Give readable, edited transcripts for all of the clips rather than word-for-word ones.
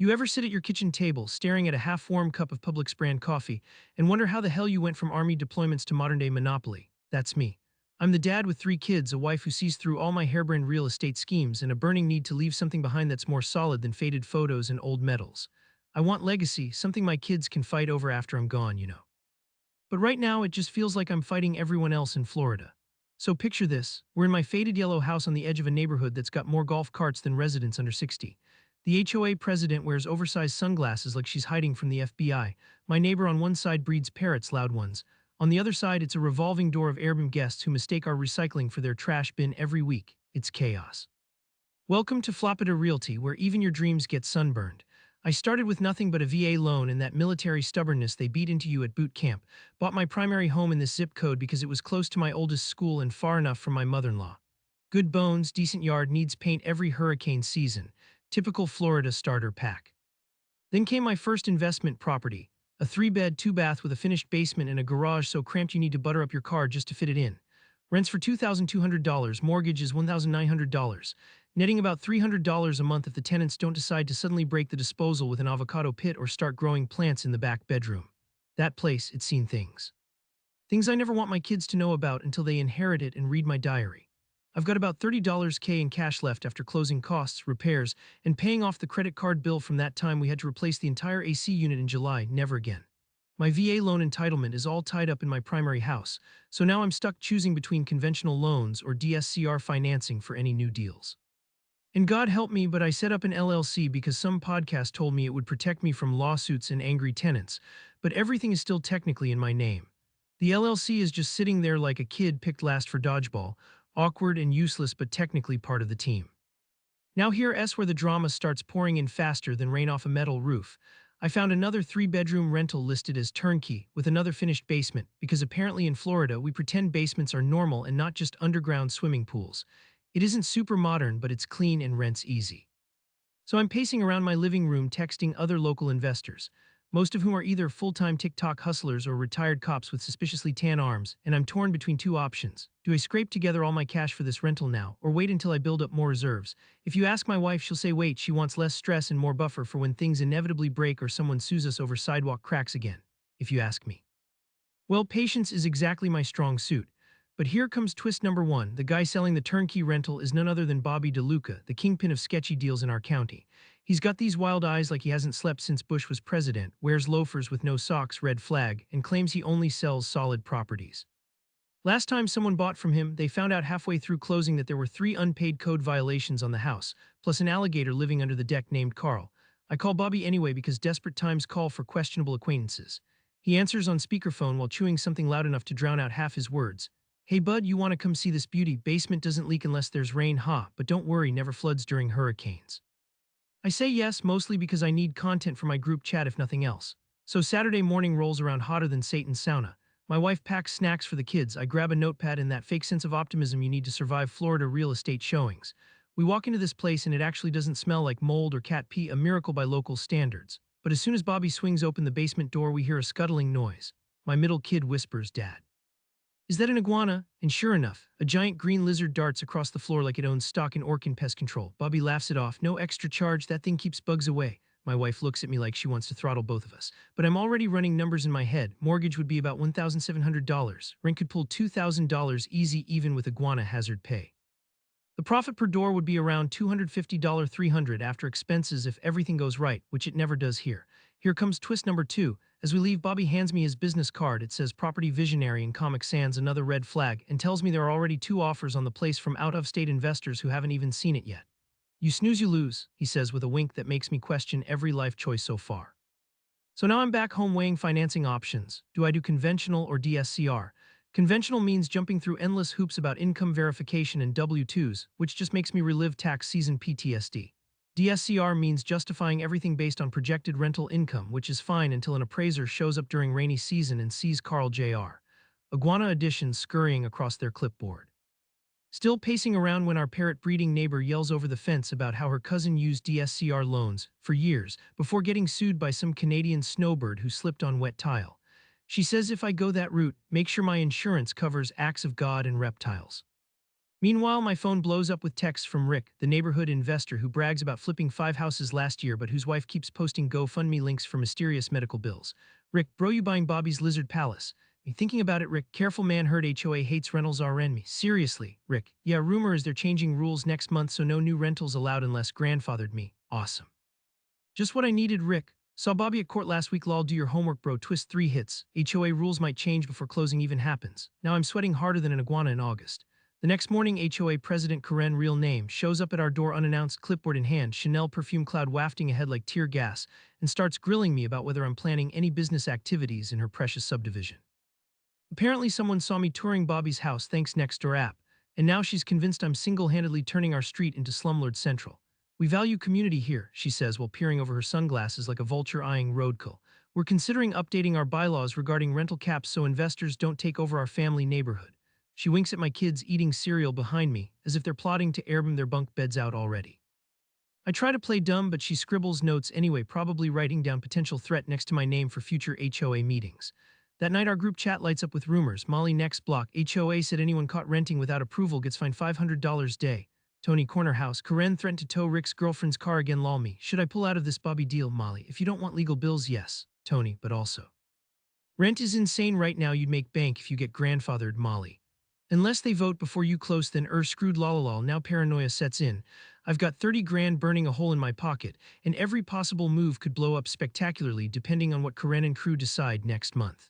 You ever sit at your kitchen table, staring at a half-warm cup of Publix brand coffee, and wonder how the hell you went from army deployments to modern-day Monopoly? That's me. I'm the dad with 3 kids, a wife who sees through all my harebrained real estate schemes, and a burning need to leave something behind that's more solid than faded photos and old medals. I want legacy, something my kids can fight over after I'm gone. But right now, it just feels like I'm fighting everyone else in Florida. So picture this, we're in my faded yellow house on the edge of a neighborhood that's got more golf carts than residents under 60. The HOA president wears oversized sunglasses like she's hiding from the FBI. My neighbor on one side breeds parrots, loud ones. On the other side, it's a revolving door of airbnb guests who mistake our recycling for their trash bin every week. It's chaos. Welcome to Flopita Realty, where even your dreams get sunburned. I started with nothing but a VA loan and that military stubbornness they beat into you at boot camp. Bought my primary home in this zip code because it was close to my oldest school and far enough from my mother-in-law. Good bones, decent yard, needs paint every hurricane season. Typical Florida starter pack. Then came my first investment property, a 3-bed, 2-bath with a finished basement and a garage so cramped you need to butter up your car just to fit it in. Rents for $2,200, mortgage is $1,900, netting about $300 a month if the tenants don't decide to suddenly break the disposal with an avocado pit or start growing plants in the back bedroom. That place, it's seen things. Things I never want my kids to know about until they inherit it and read my diary. I've got about $30K in cash left after closing costs, repairs, and paying off the credit card bill from that time we had to replace the entire AC unit in July. Never again. My VA loan entitlement is all tied up in my primary house, so now I'm stuck choosing between conventional loans or DSCR financing for any new deals. And God help me, but I set up an LLC because some podcast told me it would protect me from lawsuits and angry tenants, but everything is still technically in my name. The LLC is just sitting there like a kid picked last for dodgeball, awkward and useless but technically part of the team. Now here's where the drama starts pouring in faster than rain off a metal roof. I found another 3-bedroom rental listed as turnkey, with another finished basement, because apparently in Florida we pretend basements are normal and not just underground swimming pools. It isn't super modern, but it's clean and rents easy. So I'm pacing around my living room texting other local investors, most of whom are either full-time TikTok hustlers or retired cops with suspiciously tan arms, and I'm torn between two options. Do I scrape together all my cash for this rental now, or wait until I build up more reserves? If you ask my wife, she'll say wait, she wants less stress and more buffer for when things inevitably break or someone sues us over sidewalk cracks again, if you ask me. Well, patience is exactly my strong suit. But here comes twist number one. The guy selling the turnkey rental is none other than Bobby DeLuca, the kingpin of sketchy deals in our county. He's got these wild eyes like he hasn't slept since Bush was president, wears loafers with no socks, red flag, and claims he only sells solid properties. Last time someone bought from him, they found out halfway through closing that there were 3 unpaid code violations on the house, plus an alligator living under the deck named Carl. I call Bobby anyway because desperate times call for questionable acquaintances. He answers on speakerphone while chewing something loud enough to drown out half his words. Hey bud, you want to come see this beauty? Basement doesn't leak unless there's rain, but don't worry, never floods during hurricanes. I say yes, mostly because I need content for my group chat if nothing else. So Saturday morning rolls around hotter than Satan's sauna. My wife packs snacks for the kids, I grab a notepad and that fake sense of optimism you need to survive Florida real estate showings. We walk into this place and it actually doesn't smell like mold or cat pee, a miracle by local standards. But as soon as Bobby swings open the basement door, we hear a scuttling noise. My middle kid whispers, "Dad. Is that an iguana?" And sure enough, a giant green lizard darts across the floor like it owns stock in Orkin Pest Control. Bobby laughs it off. "No extra charge, that thing keeps bugs away." My wife looks at me like she wants to throttle both of us. But I'm already running numbers in my head. Mortgage would be about $1,700. Rent could pull $2,000 easy even with iguana hazard pay. The profit per door would be around $250, $300 after expenses if everything goes right, which it never does here. Here comes twist number 2. As we leave, Bobby hands me his business card. It says Property Visionary in Comic Sans, another red flag, and tells me there are already 2 offers on the place from out-of-state investors who haven't even seen it yet. You snooze, you lose, he says with a wink that makes me question every life choice so far. So now I'm back home weighing financing options. Do I do conventional or DSCR? Conventional means jumping through endless hoops about income verification and W-2s, which just makes me relive tax season PTSD. DSCR means justifying everything based on projected rental income, which is fine until an appraiser shows up during rainy season and sees Carl Jr. Iguana additions scurrying across their clipboard. Still pacing around when our parrot-breeding neighbor yells over the fence about how her cousin used DSCR loans for years before getting sued by some Canadian snowbird who slipped on wet tile. She says if I go that route, make sure my insurance covers acts of God and reptiles. Meanwhile, my phone blows up with texts from Rick, the neighborhood investor who brags about flipping 5 houses last year but whose wife keeps posting GoFundMe links for mysterious medical bills. Rick, bro, you buying Bobby's Lizard Palace? Me thinking about it, Rick, careful man heard HOA hates rentals RN me. Seriously, Rick. Yeah, rumor is they're changing rules next month so no new rentals allowed unless grandfathered me. Awesome. Just what I needed, Rick. Saw Bobby at court last week, lol, do your homework, bro, twist 3 hits. HOA rules might change before closing even happens. Now I'm sweating harder than an iguana in August. The next morning, HOA President Karen, real name, shows up at our door unannounced, clipboard in hand, Chanel perfume cloud wafting ahead like tear gas, and starts grilling me about whether I'm planning any business activities in her precious subdivision. Apparently someone saw me touring Bobby's house thanks Nextdoor app, and now she's convinced I'm single-handedly turning our street into slumlord central. We value community here, she says while peering over her sunglasses like a vulture eyeing roadkill. We're considering updating our bylaws regarding rental caps so investors don't take over our family neighborhood. She winks at my kids eating cereal behind me, as if they're plotting to airbomb their bunk beds out already. I try to play dumb, but she scribbles notes anyway, probably writing down potential threat next to my name for future HOA meetings. That night, our group chat lights up with rumors. Molly, next block. HOA said anyone caught renting without approval gets fined $500 day. Tony, corner house. Karen threatened to tow Rick's girlfriend's car again, lol me. Should I pull out of this Bobby deal, Molly? If you don't want legal bills, yes. Tony, but also. Rent is insane right now, you'd make bank if you get grandfathered, Molly. Unless they vote before you close, then screwed, lol. Now paranoia sets in. I've got 30 grand burning a hole in my pocket, and every possible move could blow up spectacularly depending on what Karen and crew decide next month.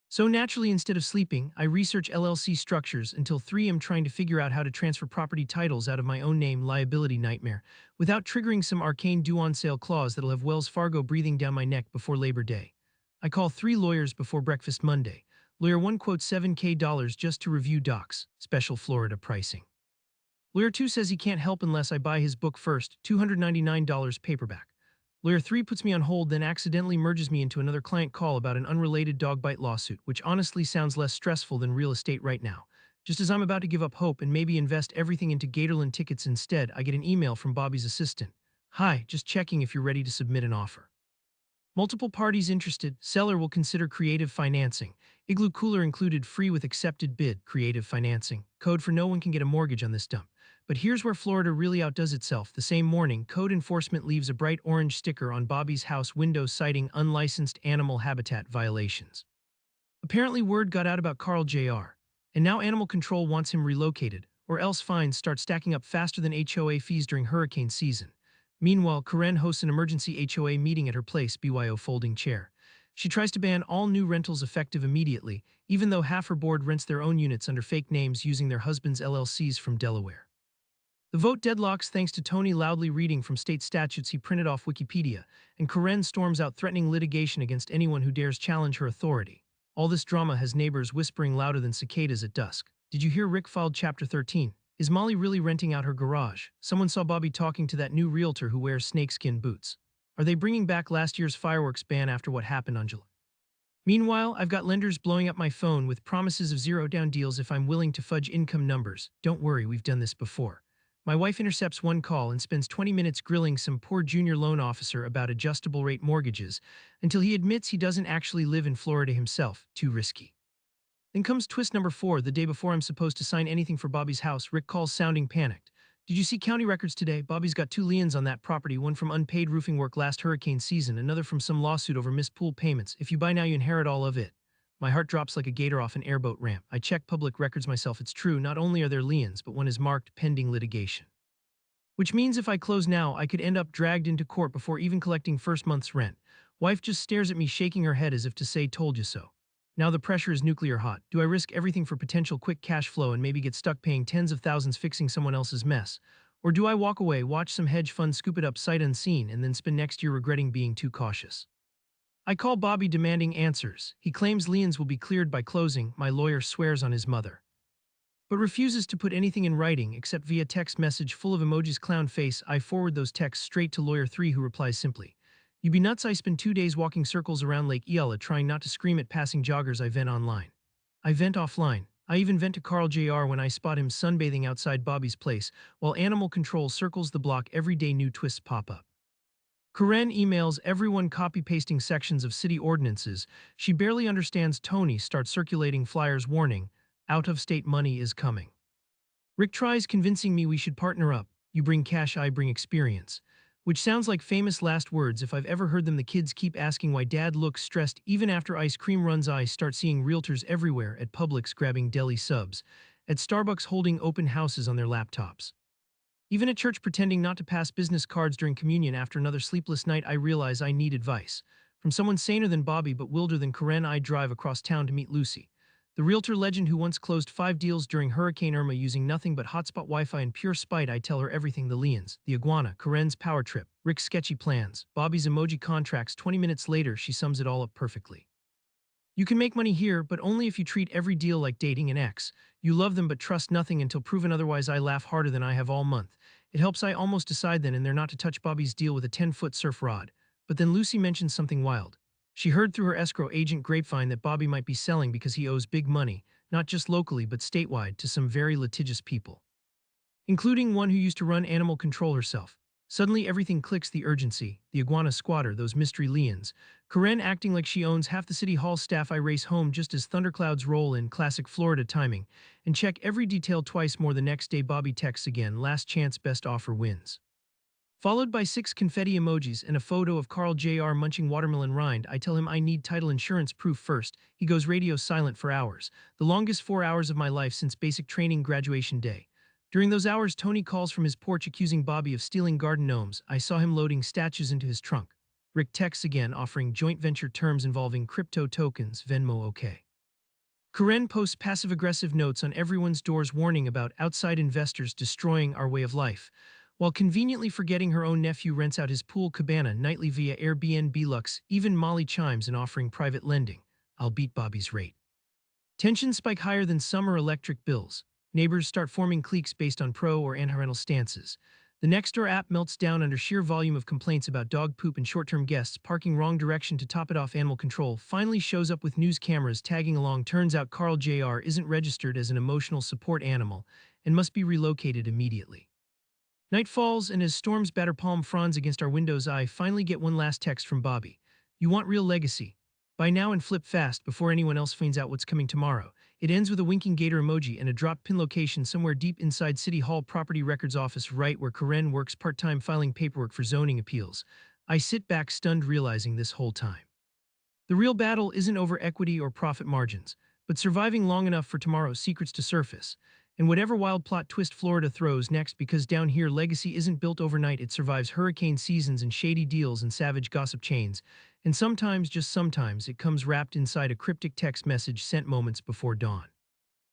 So naturally, instead of sleeping, I research LLC structures until 3 am trying to figure out how to transfer property titles out of my own name, liability nightmare, without triggering some arcane due-on-sale clause that'll have Wells Fargo breathing down my neck before Labor Day. I call 3 lawyers before breakfast Monday. Lawyer 1 quotes $7K just to review docs, special Florida pricing. Lawyer 2 says he can't help unless I buy his book first, $299 paperback. Lawyer 3 puts me on hold, then accidentally merges me into another client call about an unrelated dog bite lawsuit, which honestly sounds less stressful than real estate right now. Just as I'm about to give up hope and maybe invest everything into Gatorland tickets instead, I get an email from Bobby's assistant. Hi, just checking if you're ready to submit an offer. Multiple parties interested, seller will consider creative financing. Igloo cooler included, free with accepted bid, creative financing. Code for no one can get a mortgage on this dump. But here's where Florida really outdoes itself. The same morning, code enforcement leaves a bright orange sticker on Bobby's house window citing unlicensed animal habitat violations. Apparently word got out about Carl Jr., and now animal control wants him relocated, or else fines start stacking up faster than HOA fees during hurricane season. Meanwhile, Karen hosts an emergency HOA meeting at her place, BYO folding chair. She tries to ban all new rentals effective immediately, even though half her board rents their own units under fake names using their husbands' LLCs from Delaware. The vote deadlocks thanks to Tony loudly reading from state statutes he printed off Wikipedia, and Karen storms out threatening litigation against anyone who dares challenge her authority. All this drama has neighbors whispering louder than cicadas at dusk. Did you hear Rick filed Chapter 13? Is Molly really renting out her garage? Someone saw Bobby talking to that new realtor who wears snakeskin boots. Are they bringing back last year's fireworks ban after what happened on July? Meanwhile, I've got lenders blowing up my phone with promises of zero-down deals if I'm willing to fudge income numbers. Don't worry, we've done this before. My wife intercepts one call and spends 20 minutes grilling some poor junior loan officer about adjustable-rate mortgages until he admits he doesn't actually live in Florida himself. Too risky. Then comes twist number 4. The day before I'm supposed to sign anything for Bobby's house, Rick calls sounding panicked. Did you see county records today? Bobby's got 2 liens on that property, one from unpaid roofing work last hurricane season, another from some lawsuit over missed pool payments. If you buy now, you inherit all of it. My heart drops like a gator off an airboat ramp. I check public records myself. It's true, not only are there liens, but one is marked pending litigation. Which means if I close now, I could end up dragged into court before even collecting first month's rent. Wife just stares at me, shaking her head as if to say, told you so. Now the pressure is nuclear hot. Do I risk everything for potential quick cash flow and maybe get stuck paying tens of thousands fixing someone else's mess? Or do I walk away, watch some hedge fund scoop it up sight unseen, and then spend next year regretting being too cautious? I call Bobby demanding answers. He claims liens will be cleared by closing. My lawyer swears on his mother, but refuses to put anything in writing except via text message full of emojis clown face. I forward those texts straight to lawyer 3, who replies simply, "You be nuts. I spend 2 days walking circles around Lake Eola trying not to scream at passing joggers. I vent online. I vent offline. I even vent to Carl Jr. when I spot him sunbathing outside Bobby's place, while animal control circles the block every day new twists pop up." Karen emails everyone copy-pasting sections of city ordinances. She barely understands Tony starts circulating flyers warning, out-of-state money is coming. Rick tries convincing me we should partner up. You bring cash, I bring experience. Which sounds like famous last words if I've ever heard them. The kids keep asking why dad looks stressed even after ice cream runs. I start seeing realtors everywhere, at Publix grabbing deli subs, at Starbucks holding open houses on their laptops. Even at church pretending not to pass business cards during communion. After another sleepless night, I realize I need advice. From someone saner than Bobby but wilder than Karen. I drive across town to meet Lucy, the realtor legend who once closed 5 deals during Hurricane Irma using nothing but hotspot Wi-Fi and pure spite. I tell her everything: the liens, the iguana, Karen's power trip, Rick's sketchy plans, Bobby's emoji contracts. 20 minutes later, she sums it all up perfectly. You can make money here, but only if you treat every deal like dating an ex. You love them but trust nothing until proven otherwise. I laugh harder than I have all month. It helps. I almost decide then and there not to touch Bobby's deal with a 10-foot surf rod. But then Lucy mentions something wild. She heard through her escrow agent grapevine that Bobby might be selling because he owes big money, not just locally but statewide, to some very litigious people, including one who used to run animal control herself. Suddenly everything clicks: the urgency, the iguana squatter, those mystery liens, Karen acting like she owns half the city hall staff. I race home just as thunderclouds roll in, classic Florida timing, and check every detail twice more. The next day Bobby texts again: last chance, best offer wins. Followed by 6 confetti emojis and a photo of Carl Jr. munching watermelon rind. I tell him I need title insurance proof first. He goes radio silent for hours, the longest 4 hours of my life since basic training graduation day. During those hours, Tony calls from his porch accusing Bobby of stealing garden gnomes. I saw him loading statues into his trunk. Rick texts again offering joint venture terms involving crypto tokens, Venmo okay. Karen posts passive-aggressive notes on everyone's doors warning about outside investors destroying our way of life, while conveniently forgetting her own nephew rents out his pool cabana nightly via Airbnb Lux. Even Molly chimes in offering private lending. I'll beat Bobby's rate. Tensions spike higher than summer electric bills. Neighbors start forming cliques based on pro or anti-rental stances. The Nextdoor app melts down under sheer volume of complaints about dog poop and short-term guests parking wrong direction. To top it off, animal control finally shows up with news cameras tagging along. Turns out Carl Jr. isn't registered as an emotional support animal and must be relocated immediately. Night falls, and as storms batter palm fronds against our windows, I finally get one last text from Bobby. You want real legacy? Buy now and flip fast before anyone else finds out what's coming tomorrow. It ends with a winking gator emoji and a drop pin location somewhere deep inside City Hall Property Records office, right where Karen works part-time filing paperwork for zoning appeals. I sit back stunned, realizing this whole time the real battle isn't over equity or profit margins, but surviving long enough for tomorrow's secrets to surface. And whatever wild plot twist Florida throws next, because down here legacy isn't built overnight, it survives hurricane seasons and shady deals and savage gossip chains. And sometimes, just sometimes, it comes wrapped inside a cryptic text message sent moments before dawn.